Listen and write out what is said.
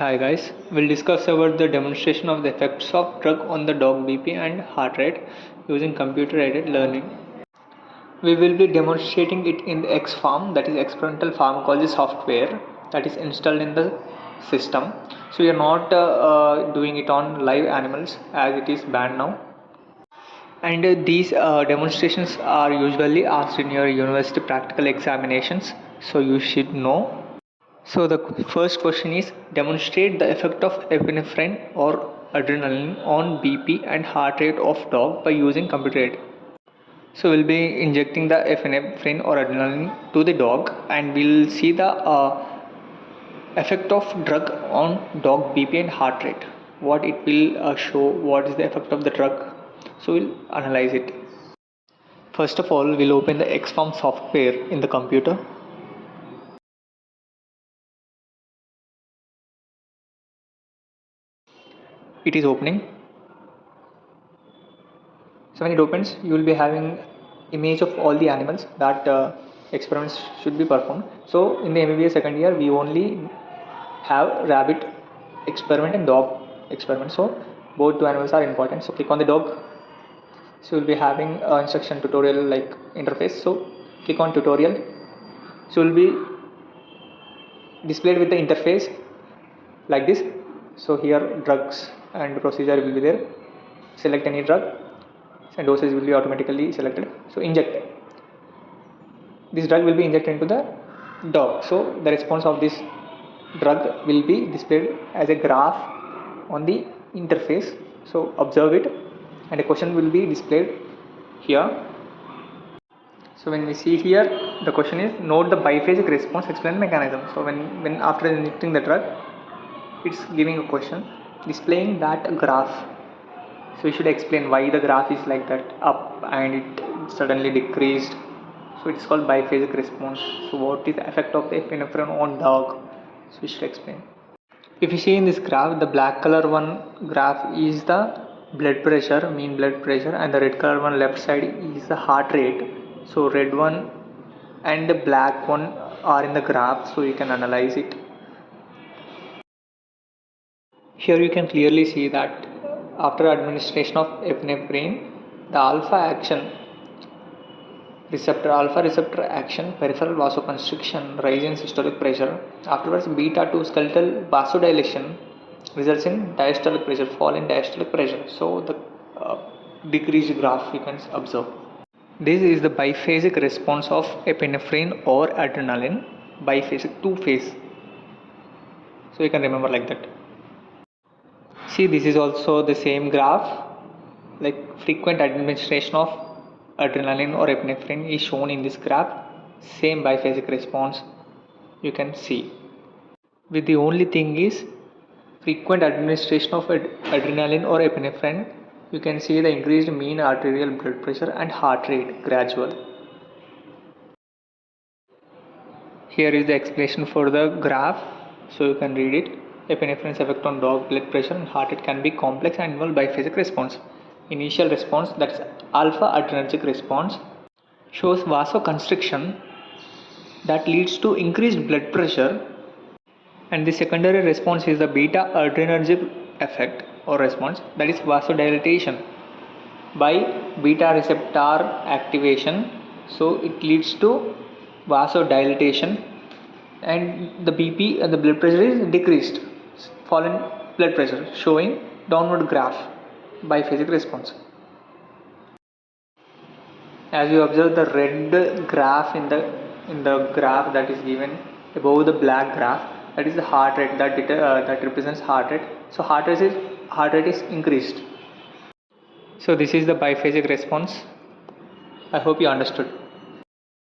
Hi guys, we'll discuss about the demonstration of the effects of drug on the dog BP and heart rate using computer aided learning. We will be demonstrating it in the X farm, that is experimental pharmacology software that is installed in the system. So we are not doing it on live animals as it is banned now. And these demonstrations are usually asked in your university practical examinations, so you should know. So the first question is demonstrate the effect of epinephrine or adrenaline on BP and heart rate of dog by using computer aid. So we'll be injecting the epinephrine or adrenaline to the dog and we'll see the effect of drug on dog BP and heart rate. What it will show, what is the effect of the drug. So we'll analyze it. First of all, we'll open the XFarm software in the computer. It is opening. So when it opens, you will be having image of all the animals that experiments should be performed. So in the MBBS second year, we only have rabbit experiment and dog experiment. So both two animals are important. So click on the dog. So you'll be having instruction tutorial like interface. So click on tutorial. So you'll be displayed with the interface like this. So here drugs and procedure will be there. Select any drug and dosage will be automatically selected. So inject. This drug will be injected into the dog. So the response of this drug will be displayed as a graph on the interface. So observe it and a question will be displayed here. So when we see here, the question is note the biphasic response, explain mechanism. So when after injecting the drug, it's giving a question displaying that graph. So you should explain why the graph is like that, up and it suddenly decreased. So it's called biphasic response. So what is the effect of the epinephrine on dog? So you should explain. If you see in this graph, the black color one graph is the blood pressure, mean blood pressure, and the red color one left side is the heart rate. So red one and the black one are in the graph, so you can analyze it. Here you can clearly see that after administration of epinephrine, the alpha receptor action, peripheral vasoconstriction, rise in systolic pressure. Afterwards, beta 2 skeletal vasodilation results in diastolic pressure, fall in diastolic pressure. So the decreased graph you can observe. This is the biphasic response of epinephrine or adrenaline. Biphasic, two phase. So you can remember like that. See, this is also the same graph, like frequent administration of adrenaline or epinephrine is shown in this graph. Same biphasic response you can see. With the only thing is frequent administration of adrenaline or epinephrine, you can see the increased mean arterial blood pressure and heart rate gradual. Here is the explanation for the graph, so you can read it. Epinephrine's effect on dog blood pressure and heart rate can be complex and involve biphasic response. Initial response, that is alpha adrenergic response, shows vasoconstriction that leads to increased blood pressure, and the secondary response is the beta adrenergic effect or response, that is vasodilatation by beta receptor activation. So it leads to vasodilatation and the BP and the blood pressure is decreased, fallen blood pressure, showing downward graph biphasic response. As you observe the red graph in the graph that is given above the black graph, that is the heart rate that represents heart rate. So heart rate is increased. So this is the biphasic response. I hope you understood.